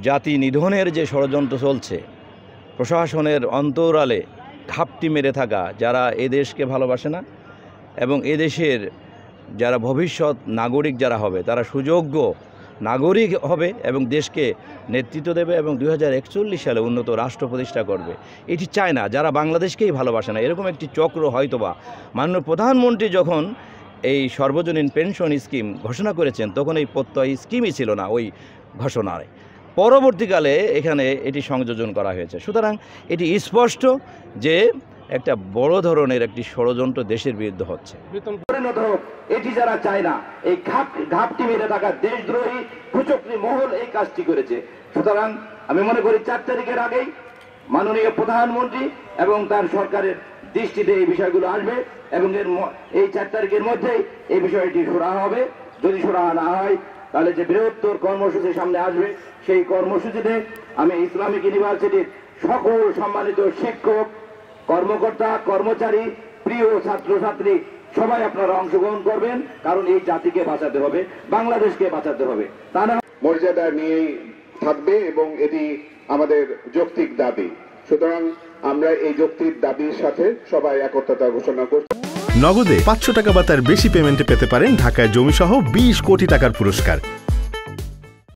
জাতি নিধনের যে ষড়যন্ত্র চলছে, প্রশাসনের অন্তরালে ঘাপটি মেরে থাকা যারা এ দেশকে ভালোবাসে না এবং এদেশের যারা ভবিষ্যৎ নাগরিক যারা হবে তারা সুযোগ্য নাগরিক হবে এবং দেশকে নেতৃত্ব দেবে এবং 2041 সালে উন্নত রাষ্ট্র প্রতিষ্ঠা করবে, এটি চায় না। যারা বাংলাদেশকেই ভালোবাসে না, এরকম একটি চক্র হয়তোবা মাননীয় প্রধানমন্ত্রী যখন এই সর্বজনীন পেনশন স্কিম ঘোষণা করেছেন তখন এই প্রত্যয় স্কিমই ছিল না ওই ঘোষণায়, পরবর্তীকালে এখানে এটি সংযোজন করা হয়েছে। সুতরাং এটি স্পষ্ট যে একটা বড় ধরনের একটি ষড়যন্ত্র দেশের বিরুদ্ধে হচ্ছে। এটি যারা চায় না, এই ঘাপটি মেরে থাকা দেশদ্রোহী কুচক্রী মহল এই কাজটি করেছে। সুতরাং আমি মনে করি 4 তারিখের আগেই মাননীয় প্রধানমন্ত্রী এবং তার সরকারের দৃষ্টিতে এই বিষয়গুলো আসবে এবং এই 4 তারিখের মধ্যেই এই বিষয়টি সুরাহা হবে। যদি সুরাহা না হয় তাহলে যে বৃহত্তর কর্মসূচি সামনে আসবে, সেই কর্মসূচিতে আমি ইসলামিক ইউনিভার্সিটির সকল সম্মানিত শিক্ষক, কর্মকর্তা, কর্মচারী, প্রিয় ছাত্রছাত্রী সবাই আপনারা অংশগ্রহণ করবেন, কারণ এই জাতিকে বাঁচাতে হবে, বাংলাদেশকে বাঁচাতে হবে। তা না মর্যাদা নিয়েই থাকবে এবং এটি আমাদের যৌক্তিক দাবি। সুতরাং আমরা এই যৌক্তিক দাবির সাথে সবাই একত্রতা ঘোষণা করছি। নগদে 500 টাকা বা তার বেশি পেমেন্টে পেতে পারেন ঢাকায় জমিসহ 20 কোটি টাকার পুরস্কার।